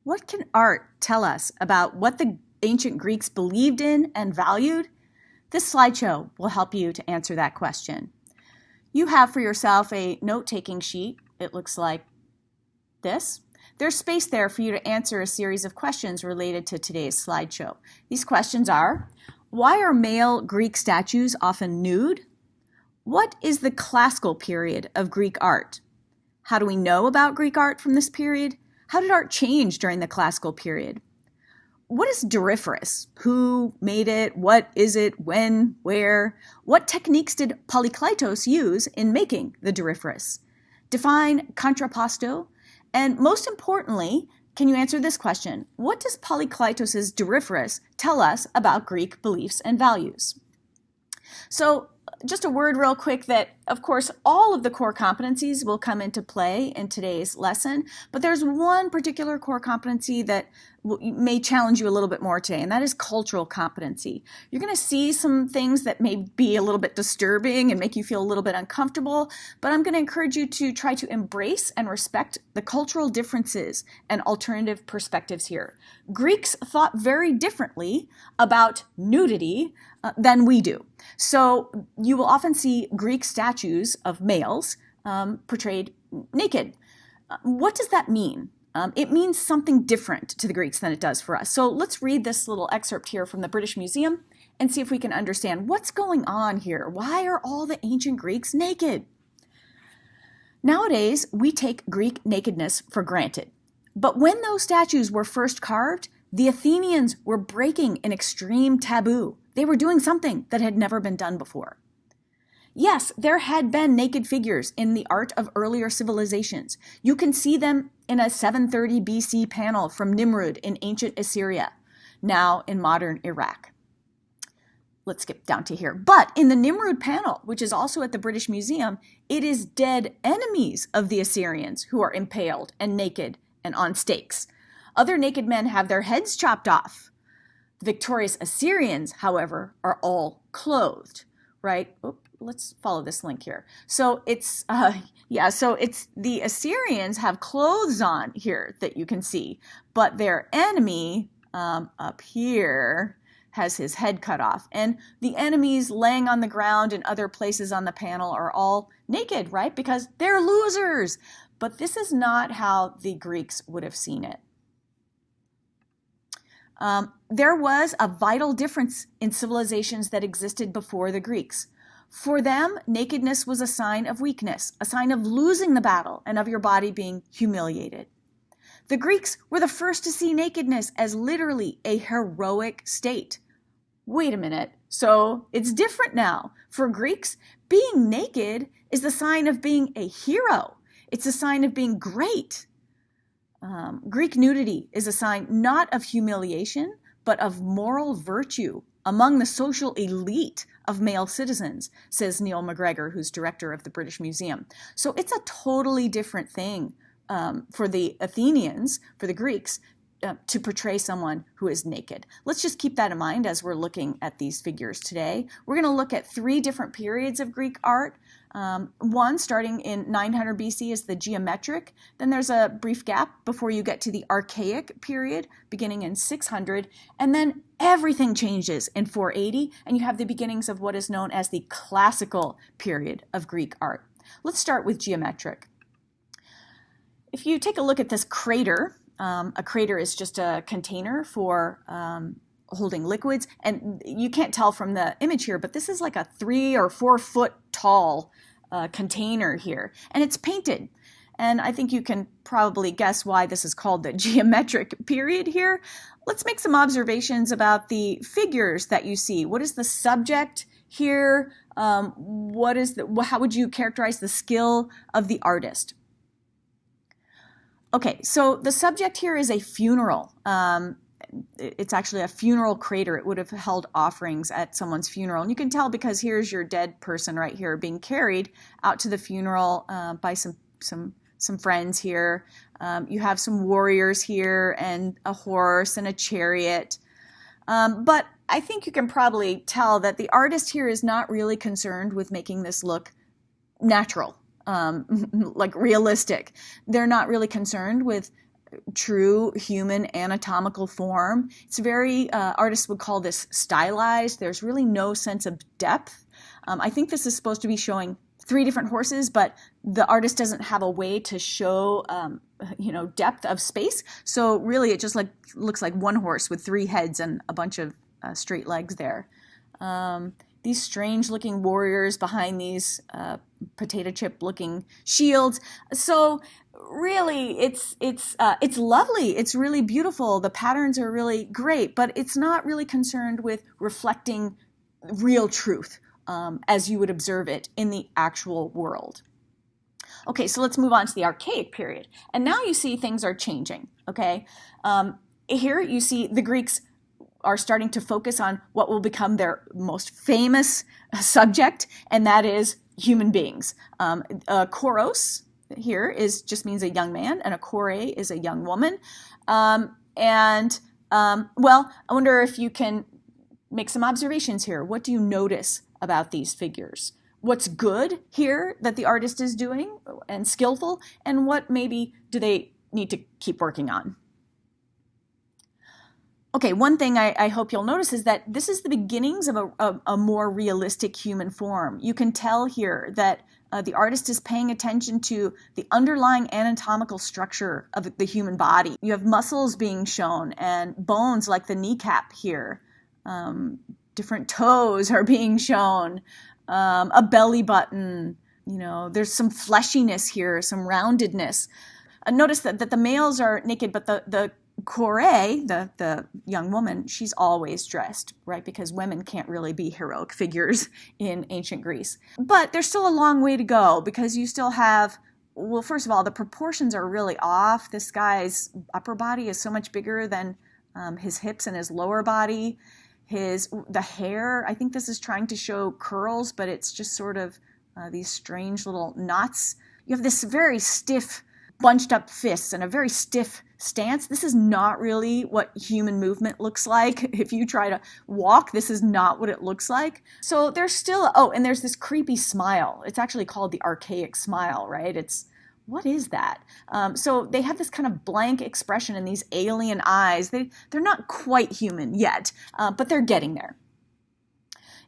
What can art tell us about what the ancient Greeks believed in and valued? This slideshow will help you to answer that question. You have for yourself a note-taking sheet. It looks like this. There's space there for you to answer a series of questions related to today's slideshow. These questions are: why are male Greek statues often nude? What is the classical period of Greek art? How do we know about Greek art from this period? How did art change during the classical period? What is Doryphoros? Who made it? What is it? When? Where? What techniques did Kritios use in making the Doryphoros? Define Contrapposto. And most importantly, can you answer this question? What does Kritios' Doryphoros tell us about Greek beliefs and values? So just a word real quick that, of course, all of the core competencies will come into play in today's lesson, but there's one particular core competency that may challenge you a little bit more today, and that is cultural competency. You're going to see some things that may be a little bit disturbing and make you feel a little bit uncomfortable, but I'm going to encourage you to try to embrace and respect the cultural differences and alternative perspectives here. Greeks thought very differently about nudity than we do. So you will often see Greek statues of males portrayed naked. What does that mean? It means something different to the Greeks than it does for us. So let's read this little excerpt here from the British Museum and see if we can understand what's going on here. Why are all the ancient Greeks naked? Nowadays, we take Greek nakedness for granted. But when those statues were first carved, the Athenians were breaking an extreme taboo. They were doing something that had never been done before. Yes, there had been naked figures in the art of earlier civilizations. You can see them in a 730 BC panel from Nimrud in ancient Assyria, now in modern Iraq. Let's skip down to here. But in the Nimrud panel, which is also at the British Museum, it is dead enemies of the Assyrians who are impaled and naked and on stakes. Other naked men have their heads chopped off. The victorious Assyrians, however, are all clothed, right? Let's follow this link here. So it's the Assyrians have clothes on here that you can see, but their enemy up here has his head cut off. And the enemies laying on the ground and other places on the panel are all naked, right? Because they're losers. But this is not how the Greeks would have seen it. There was a vital difference in civilizations that existed before the Greeks. For them, nakedness was a sign of weakness, a sign of losing the battle and of your body being humiliated. The Greeks were the first to see nakedness as literally a heroic state. Wait a minute, so it's different now. For Greeks, being naked is the sign of being a hero. It's a sign of being great. Greek nudity is a sign not of humiliation, but of moral virtue among the social elite of male citizens, says Neil McGregor, who's director of the British Museum. So it's a totally different thing for the Athenians, for the Greeks, to portray someone who is naked. Let's just keep that in mind as we're looking at these figures today. We're going to look at 3 different periods of Greek art. One, starting in 900 BC, is the geometric. Then there's a brief gap before you get to the Archaic period, beginning in 600. And then everything changes in 480, and you have the beginnings of what is known as the classical period of Greek art. Let's start with geometric. If you take a look at this krater, a krater is just a container for holding liquids. And you can't tell from the image here, but this is like a 3 or 4 foot tall container here. And it's painted. And I think you can probably guess why this is called the geometric period here. Let's make some observations about the figures that you see. What is the subject here? How would you characterize the skill of the artist? Okay, so the subject here is a funeral. It's actually a funeral krater. It would have held offerings at someone's funeral. And you can tell because here's your dead person right here being carried out to the funeral by some friends here. You have some warriors here and a horse and a chariot. But I think you can probably tell that the artist here is not really concerned with making this look natural, like realistic. They're not really concerned with true human anatomical form. It's very, artists would call this stylized. There's really no sense of depth. I think this is supposed to be showing 3 different horses, but the artist doesn't have a way to show, depth of space. So really it just looks like one horse with 3 heads and a bunch of straight legs there. These strange looking warriors behind these potato chip looking shields. So really it's lovely. It's really beautiful. The patterns are really great, but it's not really concerned with reflecting real truth as you would observe it in the actual world. Okay, so let's move on to the Archaic period. And now you see things are changing, okay? Here you see the Greeks are starting to focus on what will become their most famous subject, and that is human beings. Kouros here just means a young man, and a kore is a young woman. Well, I wonder if you can make some observations here. What do you notice about these figures? What's good here that the artist is doing and skillful, and what maybe do they need to keep working on? Okay, one thing I hope you'll notice is that this is the beginnings of a more realistic human form. You can tell here that the artist is paying attention to the underlying anatomical structure of the human body. You have muscles being shown and bones like the kneecap here. Different toes are being shown, a belly button, there's some fleshiness here, some roundedness. Notice that the males are naked, but the kore, the young woman, she's always dressed, right? Because women can't really be heroic figures in ancient Greece. But there's still a long way to go because you still have, well, first of all, the proportions are really off. This guy's upper body is so much bigger than his hips and his lower body. The hair, I think this is trying to show curls, but it's just sort of these strange little knots. You have this very stiff, bunched up fists and a very stiff stance. This is not really what human movement looks like. If you try to walk, this is not what it looks like. So there's still, and there's this creepy smile. It's actually called the archaic smile, right? What is that? So they have this kind of blank expression in these alien eyes. They're not quite human yet, but they're getting there.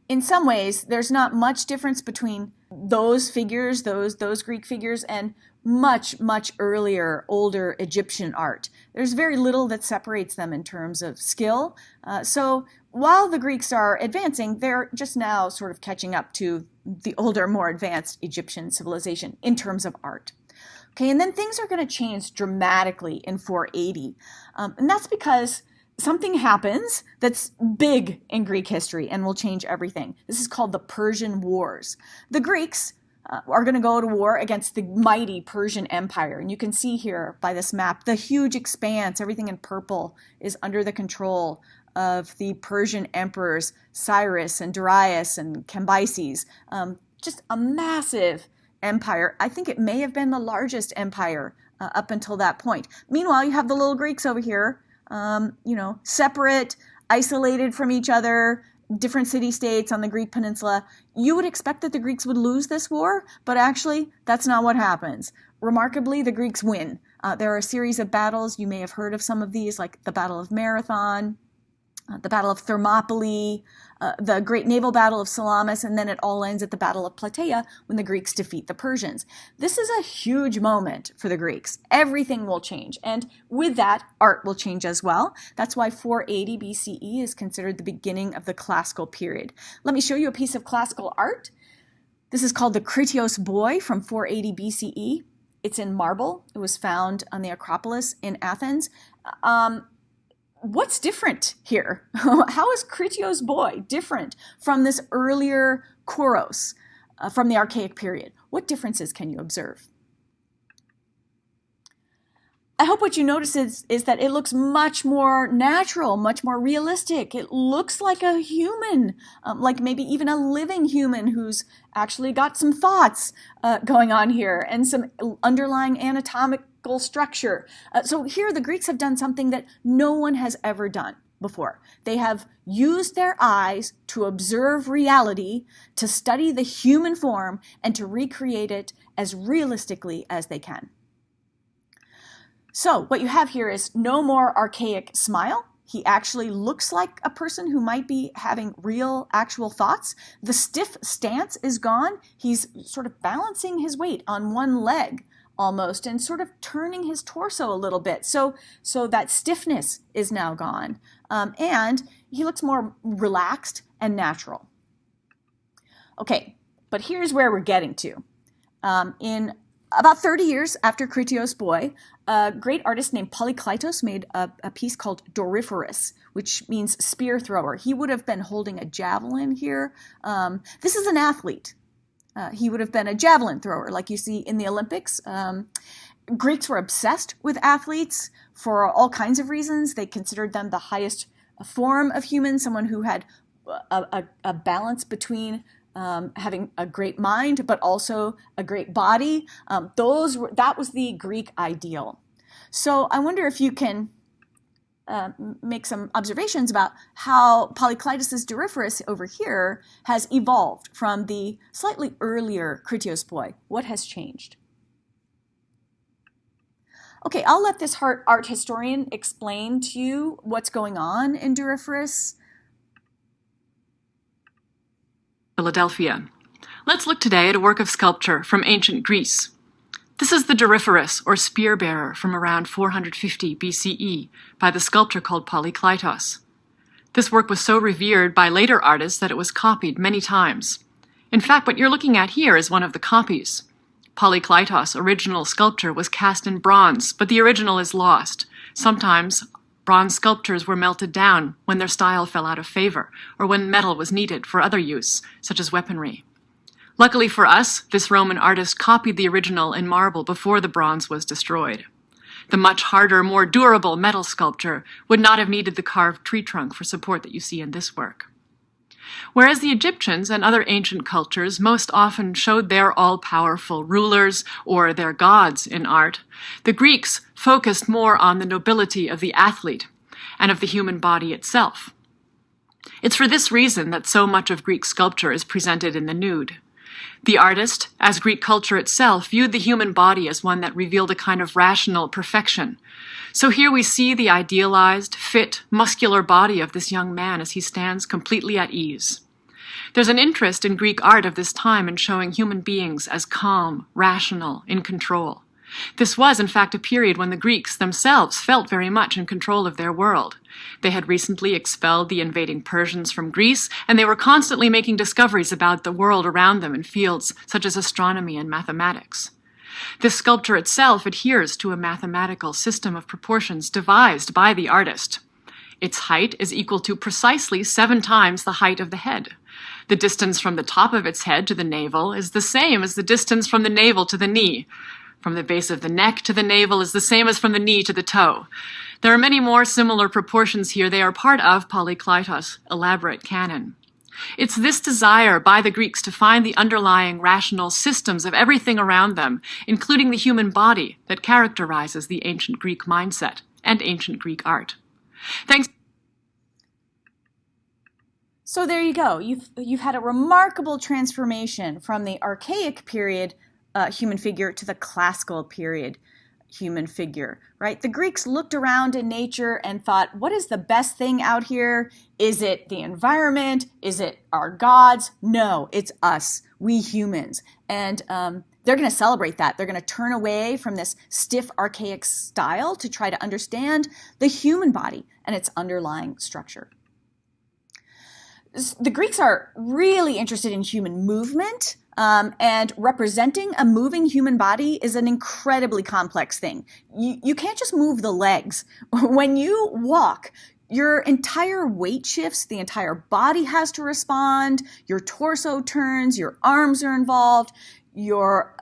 In some ways, there's not much difference between those figures, those Greek figures, and much, much earlier, older Egyptian art. There's very little that separates them in terms of skill. So while the Greeks are advancing, they're just now sort of catching up to the older, more advanced Egyptian civilization in terms of art. Okay, and then things are going to change dramatically in 480. And that's because something happens that's big in Greek history and will change everything. This is called the Persian Wars. The Greeks are going to go to war against the mighty Persian Empire. And you can see here by this map, the huge expanse, everything in purple, is under the control of the Persian emperors Cyrus and Darius and Cambyses. Just a massive empire. I think it may have been the largest empire up until that point. Meanwhile, you have the little Greeks over here, separate, isolated from each other, different city-states on the Greek peninsula. You would expect that the Greeks would lose this war, but actually, that's not what happens. Remarkably, the Greeks win. There are a series of battles. You may have heard of some of these, like the Battle of Marathon, the Battle of Thermopylae, the great naval battle of Salamis, and then it all ends at the Battle of Plataea when the Greeks defeat the Persians. This is a huge moment for the Greeks. Everything will change, and with that, art will change as well. That's why 480 BCE is considered the beginning of the classical period. Let me show you a piece of classical art. This is called the Kritios boy from 480 BCE. It's in marble. It was found on the Acropolis in Athens. What's different here? How is Kritios boy different from this earlier Kouros from the Archaic period? What differences can you observe? I hope what you notice is that it looks much more natural, much more realistic. It looks like a human, like maybe even a living human who's actually got some thoughts going on here and some underlying anatomical structure. So here the Greeks have done something that no one has ever done before. They have used their eyes to observe reality, to study the human form, and to recreate it as realistically as they can. So what you have here is no more archaic smile. He actually looks like a person who might be having real, actual thoughts. The stiff stance is gone. He's sort of balancing his weight on one leg almost and sort of turning his torso a little bit. So that stiffness is now gone. And he looks more relaxed and natural. Okay, but here's where we're getting to. In about 30 years after Kritios' boy, a great artist named Polykleitos made a piece called Doryphoros, which means spear thrower. He would have been holding a javelin here. This is an athlete. He would have been a javelin thrower, like you see in the Olympics. Greeks were obsessed with athletes for all kinds of reasons. They considered them the highest form of human, someone who had a balance between having a great mind, but also a great body. That was the Greek ideal. So I wonder if you can make some observations about how Polykleitos' Doryphoros over here has evolved from the slightly earlier Kritios boy. What has changed? Okay, I'll let this art historian explain to you what's going on in Doryphoros. Philadelphia. Let's look today at a work of sculpture from ancient Greece. This is the Doryphoros, or spear bearer, from around 450 BCE by the sculptor called Polykleitos. This work was so revered by later artists that it was copied many times. In fact, what you're looking at here is one of the copies. Polykleitos' original sculpture was cast in bronze, but the original is lost. Sometimes bronze sculptures were melted down when their style fell out of favor, or when metal was needed for other use, such as weaponry. Luckily for us, this Roman artist copied the original in marble before the bronze was destroyed. The much harder, more durable metal sculpture would not have needed the carved tree trunk for support that you see in this work. Whereas the Egyptians and other ancient cultures most often showed their all-powerful rulers or their gods in art, the Greeks focused more on the nobility of the athlete and of the human body itself. It's for this reason that so much of Greek sculpture is presented in the nude. The artist, as Greek culture itself, viewed the human body as one that revealed a kind of rational perfection. So here we see the idealized, fit, muscular body of this young man as he stands completely at ease. There's an interest in Greek art of this time in showing human beings as calm, rational, in control. This was, in fact, a period when the Greeks themselves felt very much in control of their world. They had recently expelled the invading Persians from Greece, and they were constantly making discoveries about the world around them in fields such as astronomy and mathematics. This sculpture itself adheres to a mathematical system of proportions devised by the artist. Its height is equal to precisely 7 times the height of the head. The distance from the top of its head to the navel is the same as the distance from the navel to the knee. From the base of the neck to the navel is the same as from the knee to the toe. There are many more similar proportions here. They are part of Polykleitos' elaborate canon. It's this desire by the Greeks to find the underlying rational systems of everything around them, including the human body, that characterizes the ancient Greek mindset and ancient Greek art. Thanks. So there you go. You've had a remarkable transformation from the Archaic period human figure to the classical period human figure, right? The Greeks looked around in nature and thought, what is the best thing out here? Is it the environment? Is it our gods? No, it's us, we humans. And they're going to celebrate that. They're going to turn away from this stiff, archaic style to try to understand the human body and its underlying structure. The Greeks are really interested in human movement. And representing a moving human body is an incredibly complex thing. You can't just move the legs. When you walk, your entire weight shifts, the entire body has to respond, your torso turns, your arms are involved, your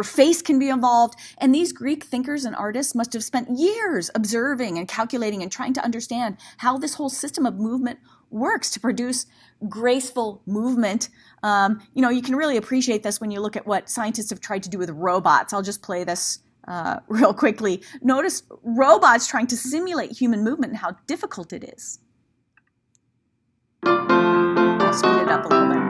face can be involved. And these Greek thinkers and artists must have spent years observing and calculating and trying to understand how this whole system of movement works to produce graceful movement. You can really appreciate this when you look at what scientists have tried to do with robots. I'll just play this real quickly. Notice robots trying to simulate human movement and how difficult it is. I'll speed it up a little bit.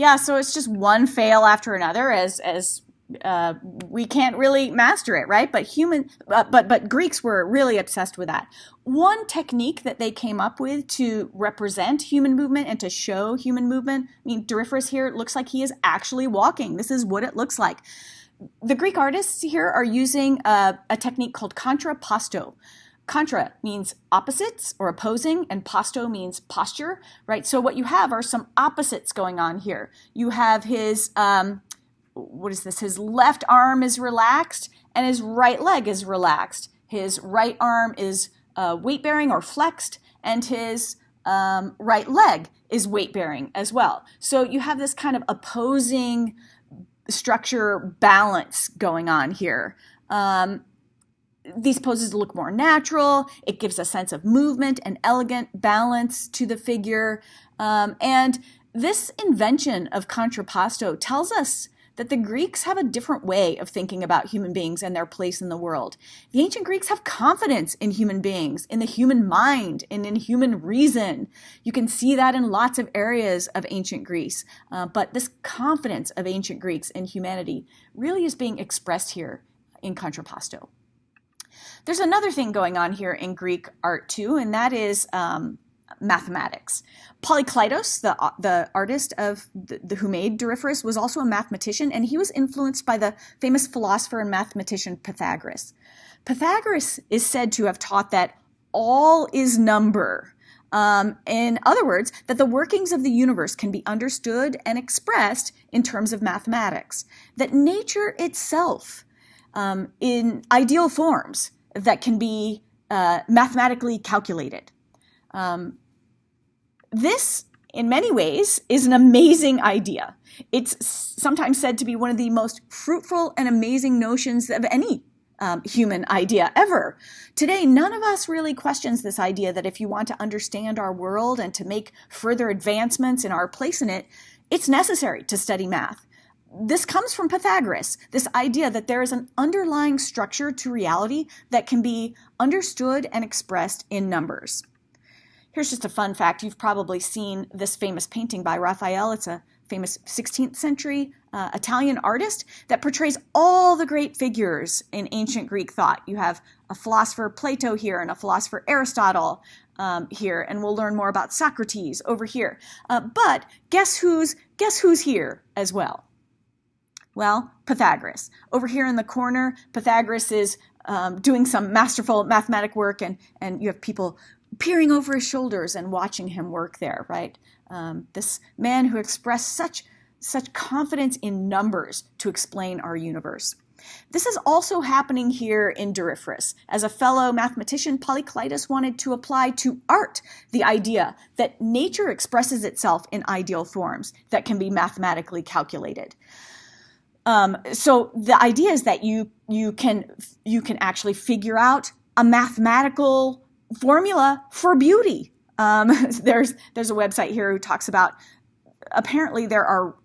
Yeah, so it's just one fail after another as we can't really master it, right? But Greeks were really obsessed with that. One technique that they came up with to represent human movement and to show human movement, I mean, Doryphoros here looks like he is actually walking. This is what it looks like. The Greek artists here are using a technique called Contrapposto. Contra means opposites or opposing, and posto means posture, right? So what you have are some opposites going on here. You have his, what is this? His left arm is relaxed and his right leg is relaxed. His right arm is weight-bearing or flexed, and his right leg is weight-bearing as well. So you have this kind of opposing structure balance going on here. These poses look more natural. It gives a sense of movement and elegant balance to the figure. And this invention of Contrapposto tells us that the Greeks have a different way of thinking about human beings and their place in the world. The ancient Greeks have confidence in human beings, in the human mind, and in human reason. You can see that in lots of areas of ancient Greece. But this confidence of ancient Greeks in humanity really is being expressed here in Contrapposto. There's another thing going on here in Greek art too, and that is mathematics. Polykleitos, the artist who made Doryphoros, was also a mathematician, and he was influenced by the famous philosopher and mathematician Pythagoras. Pythagoras is said to have taught that all is number. In other words, that the workings of the universe can be understood and expressed in terms of mathematics. That nature itself, in ideal forms, that can be mathematically calculated. This, in many ways, is an amazing idea. It's sometimes said to be one of the most fruitful and amazing notions of any human idea ever. Today, none of us really questions this idea that if you want to understand our world and to make further advancements in our place in it, it's necessary to study math. This comes from Pythagoras, this idea that there is an underlying structure to reality that can be understood and expressed in numbers. Here's just a fun fact. You've probably seen this famous painting by Raphael. It's a famous 16th century Italian artist that portrays all the great figures in ancient Greek thought. You have a philosopher Plato here and a philosopher Aristotle here, and we'll learn more about Socrates over here. But guess who's here as well? Well, Pythagoras. Over here in the corner, Pythagoras is doing some masterful mathematic work, and you have people peering over his shoulders and watching him work there, right? This man who expressed such confidence in numbers to explain our universe. This is also happening here in Doryphoros. As a fellow mathematician, Polykleitos wanted to apply to art the idea that nature expresses itself in ideal forms that can be mathematically calculated. So the idea is that you can actually figure out a mathematical formula for beauty. There's a website here who talks about, apparently there are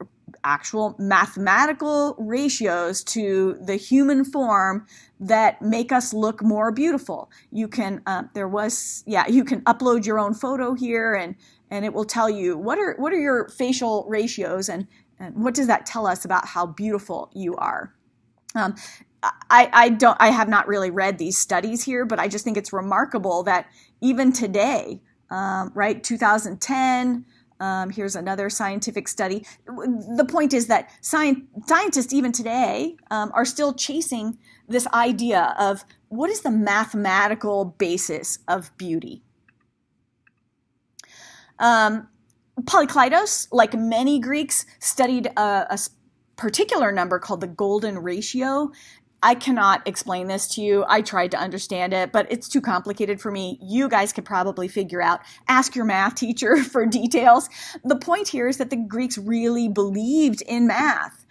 actual mathematical ratios to the human form that make us look more beautiful. You can you can upload your own photo here, and it will tell you what are your facial ratios and what does that tell us about how beautiful you are. I have not really read these studies here, but I just think it's remarkable that even today, right, 2010, here's another scientific study. The point is that scientists even today are still chasing this idea of what is the mathematical basis of beauty. Polykleitos, like many Greeks, studied a particular number called the golden ratio. I cannot explain this to you. I tried to understand it, but it's too complicated for me. You guys could probably figure out. Ask your math teacher for details. The point here is that the Greeks really believed in math.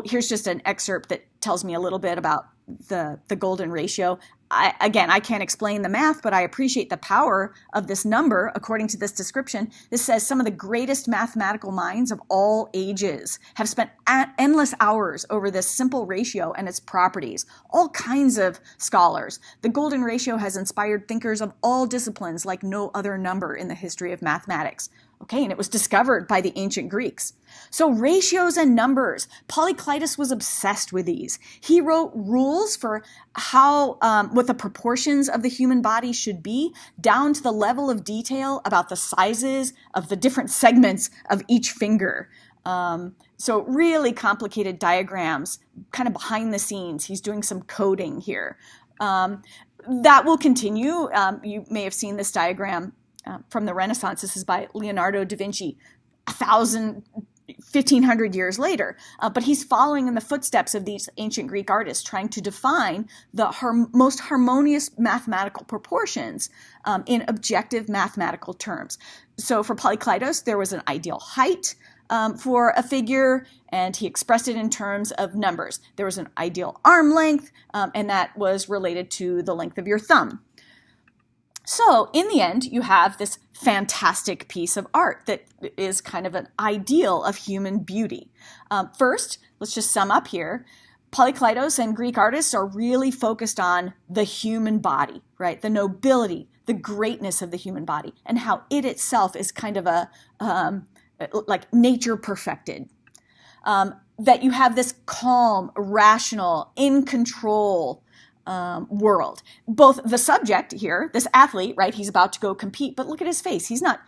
Here's just an excerpt that tells me a little bit about the golden ratio. I can't explain the math, but I appreciate the power of this number. According to this description, this says some of the greatest mathematical minds of all ages have spent endless hours over this simple ratio and its properties. All kinds of scholars. The golden ratio has inspired thinkers of all disciplines like no other number in the history of mathematics. Okay, and it was discovered by the ancient Greeks. So ratios and numbers, Polykleitos was obsessed with these. He wrote rules for how, what the proportions of the human body should be, down to the level of detail about the sizes of the different segments of each finger. So really complicated diagrams, kind of behind the scenes. He's doing some coding here. That will continue. You may have seen this diagram from the Renaissance. This is by Leonardo da Vinci, 1,500 years later. But he's following in the footsteps of these ancient Greek artists, trying to define the most harmonious mathematical proportions in objective mathematical terms. So for Polykleitos, there was an ideal height for a figure, and he expressed it in terms of numbers. There was an ideal arm length, and that was related to the length of your thumb. So in the end, you have this fantastic piece of art that is kind of an ideal of human beauty. First, let's just sum up here. Polykleitos and Greek artists are really focused on the human body, right? The nobility, the greatness of the human body, and how it itself is kind of a like nature perfected. That you have this calm, rational, in control world. Both the subject here, this athlete, right? He's about to go compete, but look at his face. He's not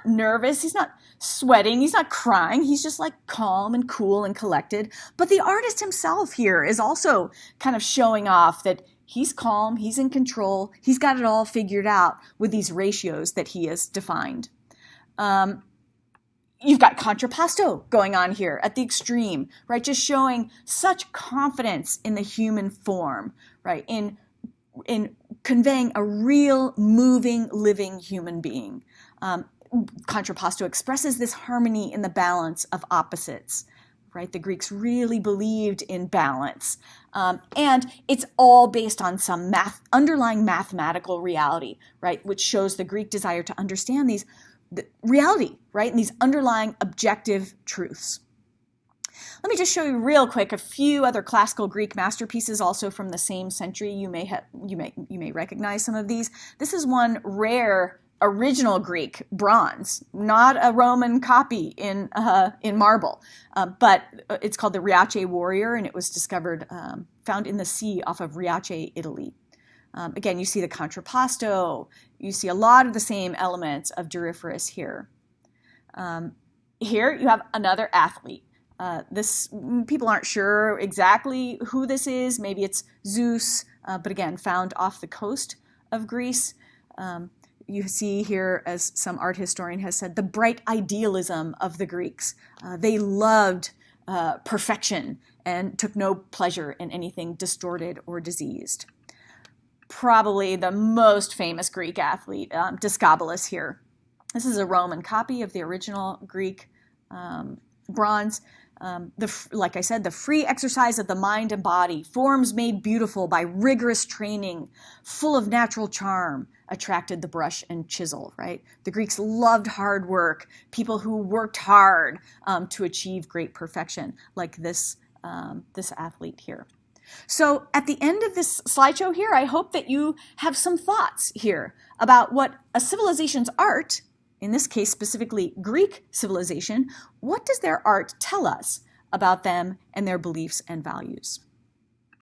nervous. He's not sweating. He's not crying. He's just like calm and cool and collected. But the artist himself here is also kind of showing off that he's calm. He's in control. He's got it all figured out with these ratios that he has defined. You've got Contrapposto going on here at the extreme, right? Just showing such confidence in the human form, right? In conveying a real, moving, living human being. Contrapposto expresses this harmony in the balance of opposites, right? The Greeks really believed in balance. And it's all based on some underlying mathematical reality, right? Which shows the Greek desire to understand the reality, right? And these underlying objective truths. Let me just show you real quick a few other classical Greek masterpieces also from the same century. You may recognize some of these. This is one rare original Greek bronze, not a Roman copy in marble, but it's called the Riace Warrior, and it was discovered, found in the sea off of Riace, Italy. Again, you see the Contrapposto. You see a lot of the same elements of Doryphoros here. Here you have another athlete. People aren't sure exactly who this is. Maybe it's Zeus, but again, found off the coast of Greece. You see here, as some art historian has said, the bright idealism of the Greeks. They loved perfection and took no pleasure in anything distorted or diseased. Probably the most famous Greek athlete, Dipylon here. This is a Roman copy of the original Greek bronze. Like I said, the free exercise of the mind and body, forms made beautiful by rigorous training, full of natural charm, attracted the brush and chisel, right? The Greeks loved hard work, people who worked hard to achieve great perfection, like this athlete here. So at the end of this slideshow here, I hope that you have some thoughts here about what a civilization's art, in this case specifically Greek civilization, what does their art tell us about them and their beliefs and values?